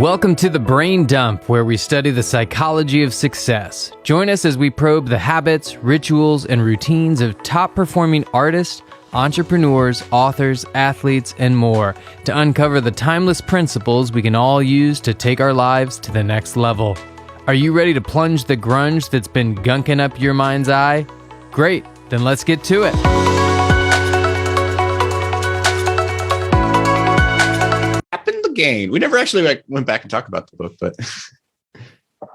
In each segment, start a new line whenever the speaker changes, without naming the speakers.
Welcome to The Brain Dump, where we study the psychology of success. Join us as we probe the habits, rituals, and routines of top-performing artists, entrepreneurs, authors, athletes, and more to uncover the timeless principles we can all use to take our lives to the next level. Are you ready to plunge the grunge that's been gunking up your mind's eye? Great, then let's get to it.
Gain. We never actually went back and talked about the book, but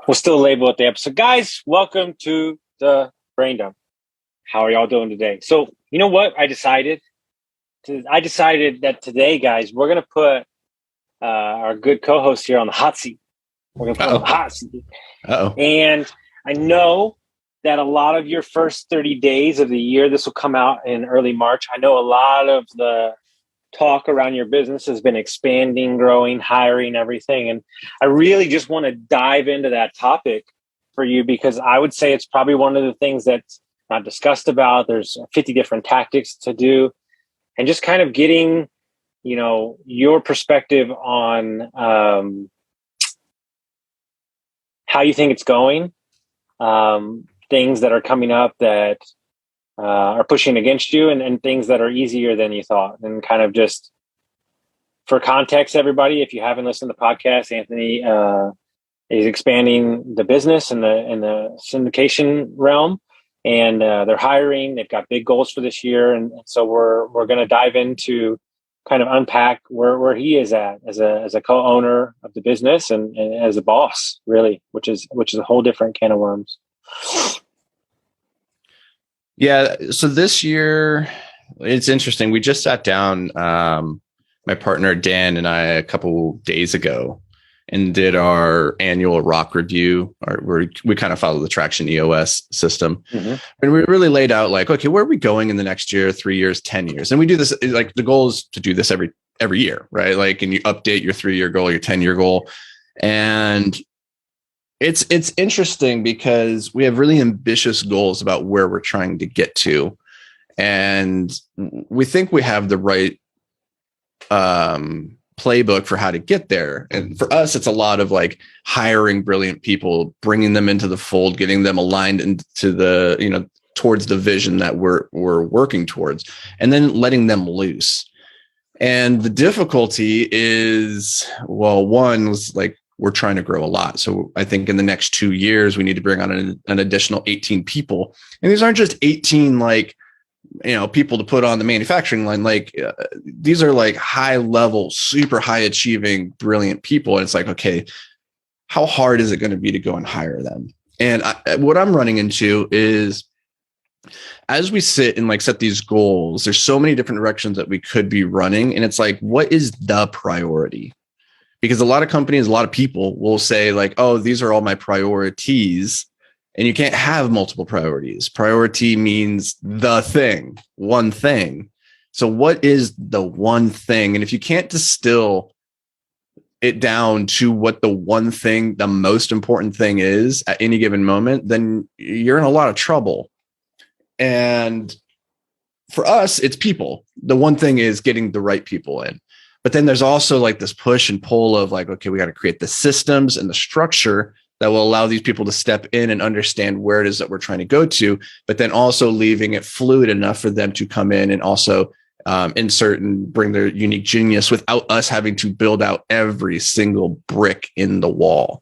we'll still label it the episode. Guys, welcome to the Brain Dump. How are y'all doing today? So, you know what? I decided that today, guys, we're going to put our good co-host here on the hot seat. We're going to put him on the hot seat. And I know that a lot of your first 30 days of the year, this will come out in early March. I know a lot of the talk around your business has been expanding, growing, hiring, everything. And I really just want to dive into that topic for you, because I would say it's probably one of the things that's not discussed about. There's 50 different tactics to do, and just kind of getting, your perspective on how you think it's going, things that are coming up that are pushing against you, and things that are easier than you thought. And kind of just for context, everybody, if you haven't listened to the podcast, Anthony is expanding the business in the syndication realm, and they're hiring. They've got big goals for this year, and so we're going to dive into kind of unpack where he is at as a co-owner of the business and as a boss, really, which is a whole different can of worms.
Yeah. So this year, it's interesting. We just sat down, my partner, Dan, and I a couple days ago and did our annual rock review, where we kind of follow the Traction EOS system. Mm-hmm. And we really laid out okay, where are we going in the next year, 3 years, 10 years? And we do this, the goal is to do this every year, right? And you update your 3-year goal, your 10-year goal. And it's interesting because we have really ambitious goals about where we're trying to get to. And we think we have the right playbook for how to get there. And for us, it's a lot of hiring brilliant people, bringing them into the fold, getting them aligned into the, towards the vision that we're working towards, and then letting them loose. And the difficulty is, one was we're trying to grow a lot. So I think in the next 2 years, we need to bring on an additional 18 people. And these aren't just 18, people to put on the manufacturing line. These are high level, super high achieving, brilliant people. And it's okay, how hard is it going to be to go and hire them? And what I'm running into is, as we sit and set these goals, there's so many different directions that we could be running. And it's what is the priority? Because a lot of companies, a lot of people will say oh, these are all my priorities. And you can't have multiple priorities. Priority means the thing, one thing. So what is the one thing? And if you can't distill it down to what the one thing, the most important thing is at any given moment, then you're in a lot of trouble. And for us, it's people. The one thing is getting the right people in. But then there's also this push and pull of okay, we got to create the systems and the structure that will allow these people to step in and understand where it is that we're trying to go to, but then also leaving it fluid enough for them to come in and also insert and bring their unique genius without us having to build out every single brick in the wall.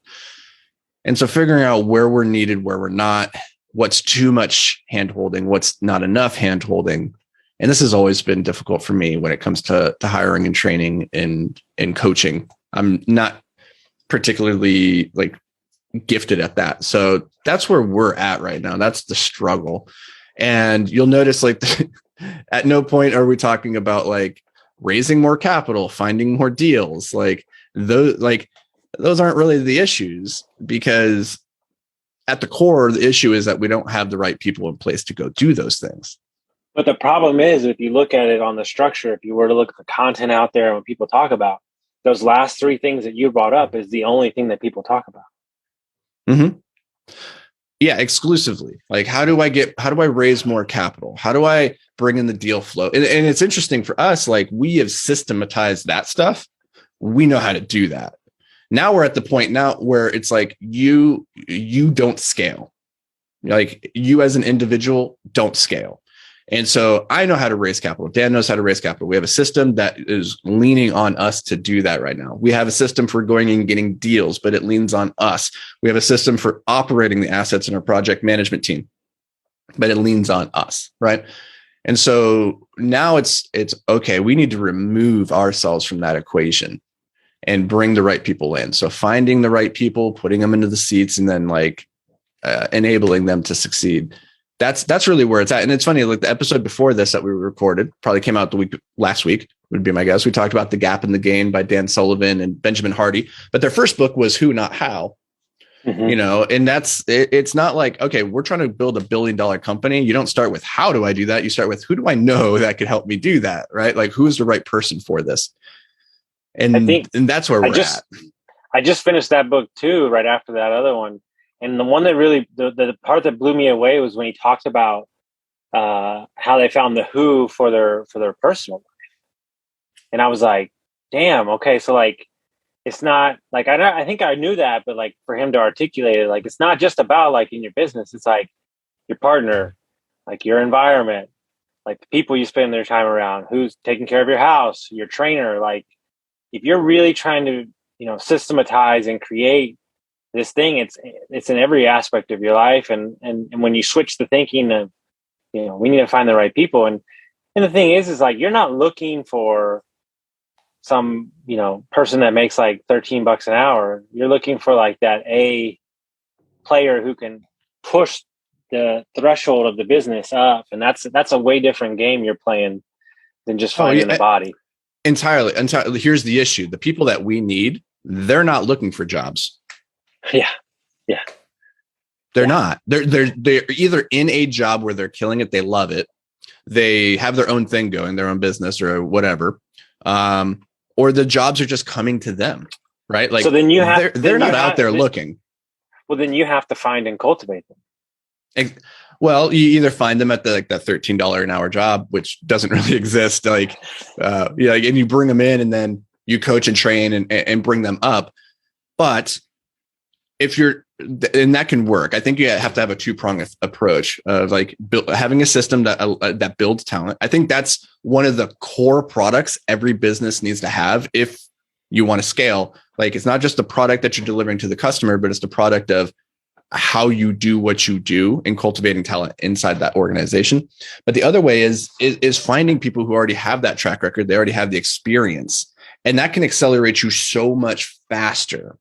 And so figuring out where we're needed, where we're not, what's too much handholding, what's not enough handholding. And this has always been difficult for me when it comes to hiring and training and coaching. I'm not particularly gifted at that. So that's where we're at right now. That's the struggle. And you'll notice at no point are we talking about raising more capital, finding more deals. Those aren't really the issues, because at the core, the issue is that we don't have the right people in place to go do those things.
But the problem is, if you look at it on the structure, if you were to look at the content out there and what people talk about, those last 3 things that you brought up is the only thing that people talk about.
Mm-hmm. Yeah, exclusively. How do I raise more capital? How do I bring in the deal flow? And it's interesting for us, we have systematized that stuff. We know how to do that. Now we're at the point now where it's like you don't scale. Like you as an individual don't scale. And so I know how to raise capital. Dan knows how to raise capital. We have a system that is leaning on us to do that right now. We have a system for going and getting deals, but it leans on us. We have a system for operating the assets in our project management team, but it leans on us, right? And so now it's okay. We need to remove ourselves from that equation and bring the right people in. So finding the right people, putting them into the seats, and then like enabling them to succeed. That's really where it's at. And it's funny, like the episode before this that we recorded probably came out last week would be my guess. We talked about The Gap and the Gain by Dan Sullivan and Benjamin Hardy, but their first book was Who, Not How. You know, and it's not like, okay, we're trying to build $1 billion company. You don't start with how do I do that? You start with who do I know that could help me do that? Right? Like who's the right person for this? And that's where we're at.
I just finished that book too, right after that other one. And the one that really, the part that blew me away was when he talked about how they found the who for their personal life. And I was like, damn, okay. So like, it's not like, I think I knew that, but like for him to articulate it, like, it's not just about like in your business. It's like your partner, like your environment, like the people you spend their time around, who's taking care of your house, your trainer. Like if you're really trying to, you know, systematize and create this thing, it's in every aspect of your life. And when you switch the thinking of, you know, we need to find the right people. And the thing is like, you're not looking for some, you know, person that makes like $13 an hour. You're looking for like that A player who can push the threshold of the business up. And that's a way different game you're playing than just finding the body.
Entirely. Here's the issue. The people that we need, they're not looking for jobs.
Yeah.
They're not. They're either in a job where they're killing it, they love it, they have their own thing going, their own business or whatever, or the jobs are just coming to them, right? Like, so then they're not out there looking.
Well, then you have to find and cultivate them.
Well, you either find them at that $13 an hour job, which doesn't really exist, and you bring them in, and then you coach and train and bring them up, but and that can work. I think you have to have a two-pronged approach of like having a system that builds talent. I think that's one of the core products every business needs to have if you want to scale. Like it's not just the product that you're delivering to the customer, but it's the product of how you do what you do in cultivating talent inside that organization. But the other way is finding people who already have that track record. They already have the experience, and that can accelerate you so much faster.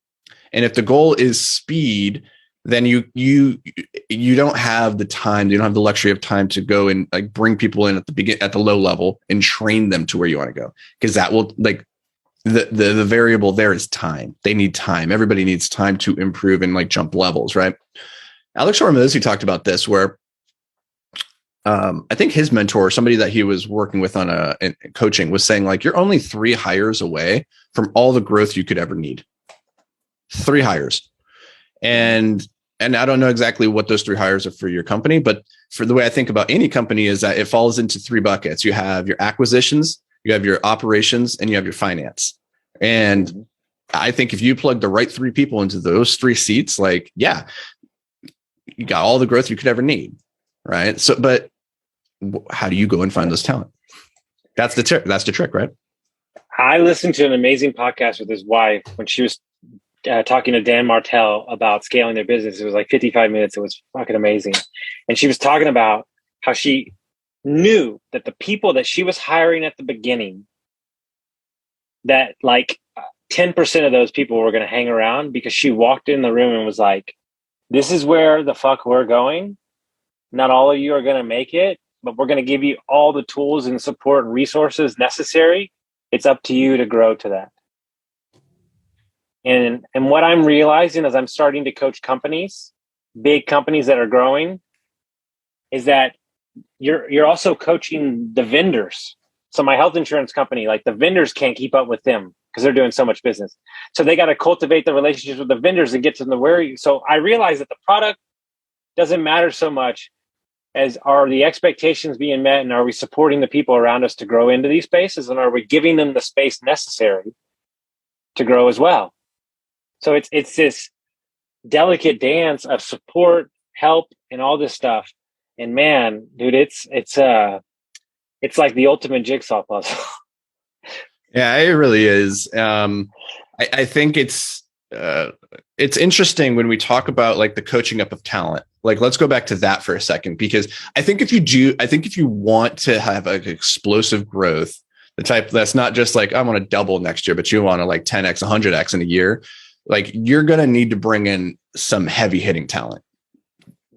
And if the goal is speed, then you don't have the time, you don't have the luxury of time to go and like bring people in at the low level and train them to where you want to go. Because that will like the variable there is time. They need time. Everybody needs time to improve and like jump levels, right? Alex Hormozi talked about this where I think his mentor, somebody that he was working with on coaching, was saying like, you're only 3 hires away from all the growth you could ever need. 3 hires. And I don't know exactly what those 3 hires are for your company, but for the way I think about any company is that it falls into 3 buckets. You have your acquisitions, you have your operations, and you have your finance. And I think if you plug the right 3 people into those 3 seats, like, yeah, you got all the growth you could ever need. Right. So, but how do you go and find those talent? That's the trick, right?
I listened to an amazing podcast with his wife when she was talking to Dan Martell about scaling their business. It was like 55 minutes. It was fucking amazing. And she was talking about how she knew that the people that she was hiring at the beginning, that like 10% of those people were going to hang around, because she walked in the room and was like, this is where the fuck we're going. Not all of you are going to make it, but we're going to give you all the tools and support and resources necessary. It's up to you to grow to that. And what I'm realizing as I'm starting to coach companies, big companies that are growing, is that you're also coaching the vendors. So my health insurance company, like the vendors can't keep up with them because they're doing so much business. So they got to cultivate the relationships with the vendors and get to the So I realize that the product doesn't matter so much as are the expectations being met, and are we supporting the people around us to grow into these spaces, and are we giving them the space necessary to grow as well? So it's this delicate dance of support, help, and all this stuff. And man, dude, it's like the ultimate jigsaw puzzle.
Yeah, it really is. I think it's interesting when we talk about like the coaching up of talent. Like, let's go back to that for a second, because I think if you want to have like explosive growth, the type that's not just like, I want to double next year, but you want to like 10x, 100x in a year, like you're going to need to bring in some heavy hitting talent.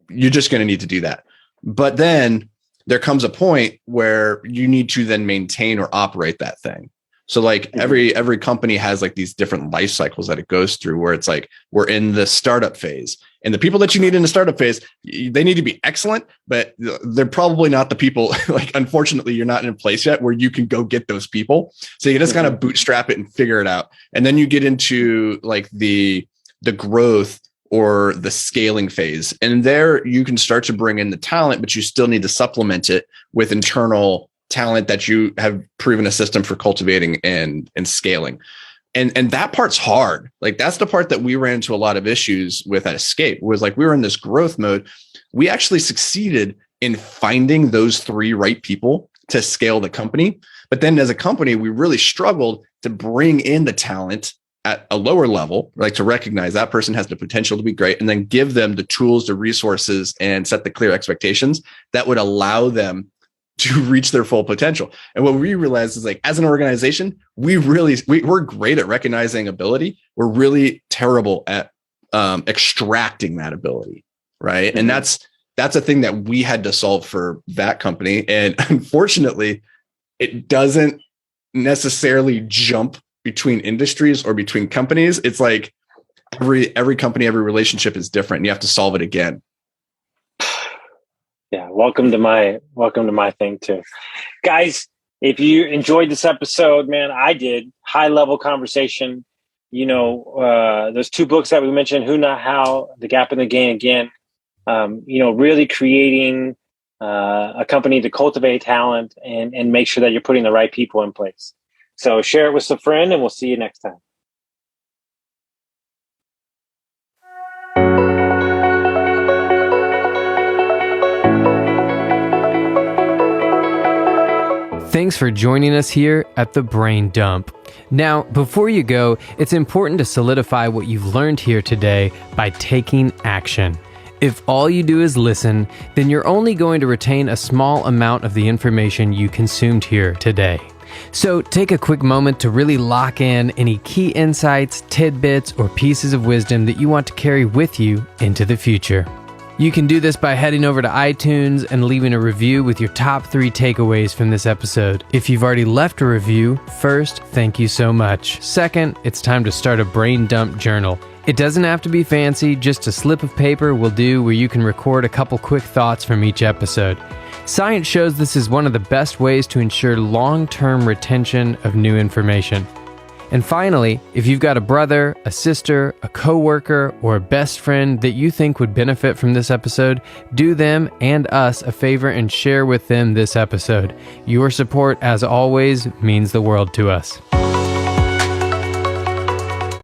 You're just going to need to do that. But then there comes a point where you need to then maintain or operate that thing. So like every company has like these different life cycles that it goes through, where it's like, we're in the startup phase, and the people that you need in the startup phase, they need to be excellent, but they're probably not the people, like, unfortunately, you're not in a place yet where you can go get those people. So you just kind of bootstrap it and figure it out. And then you get into like the growth or the scaling phase. And there you can start to bring in the talent, but you still need to supplement it with internal talent that you have proven a system for cultivating and scaling. And that part's hard. Like, that's the part that we ran into a lot of issues with at Escape, was like, we were in this growth mode. We actually succeeded in finding those 3 right people to scale the company. But then as a company, we really struggled to bring in the talent at a lower level, like to recognize that person has the potential to be great, and then give them the tools, the resources, and set the clear expectations that would allow them to reach their full potential. And what we realized is, like, as an organization, we're great at recognizing ability. We're really terrible at extracting that ability. Right. Mm-hmm. And that's a thing that we had to solve for that company. And unfortunately, it doesn't necessarily jump between industries or between companies. It's like every company, every relationship is different. And you have to solve it again.
Yeah, welcome to my thing too. Guys, if you enjoyed this episode, man, I did. High level conversation. You know, those 2 books that we mentioned, Who Not How, The Gap in the Gain Again. You know, really creating a company to cultivate talent and make sure that you're putting the right people in place. So share it with a friend, and we'll see you next time.
Thanks for joining us here at the Brain Dump. Now, before you go, it's important to solidify what you've learned here today by taking action. If all you do is listen, then you're only going to retain a small amount of the information you consumed here today. So take a quick moment to really lock in any key insights, tidbits, or pieces of wisdom that you want to carry with you into the future. You can do this by heading over to iTunes and leaving a review with your top 3 takeaways from this episode. If you've already left a review, first, thank you so much. Second, it's time to start a Brain Dump journal. It doesn't have to be fancy, just a slip of paper will do, where you can record a couple quick thoughts from each episode. Science shows this is one of the best ways to ensure long-term retention of new information. And finally, if you've got a brother, a sister, a coworker, or a best friend that you think would benefit from this episode, do them and us a favor and share with them this episode. Your support, as always, means the world to us.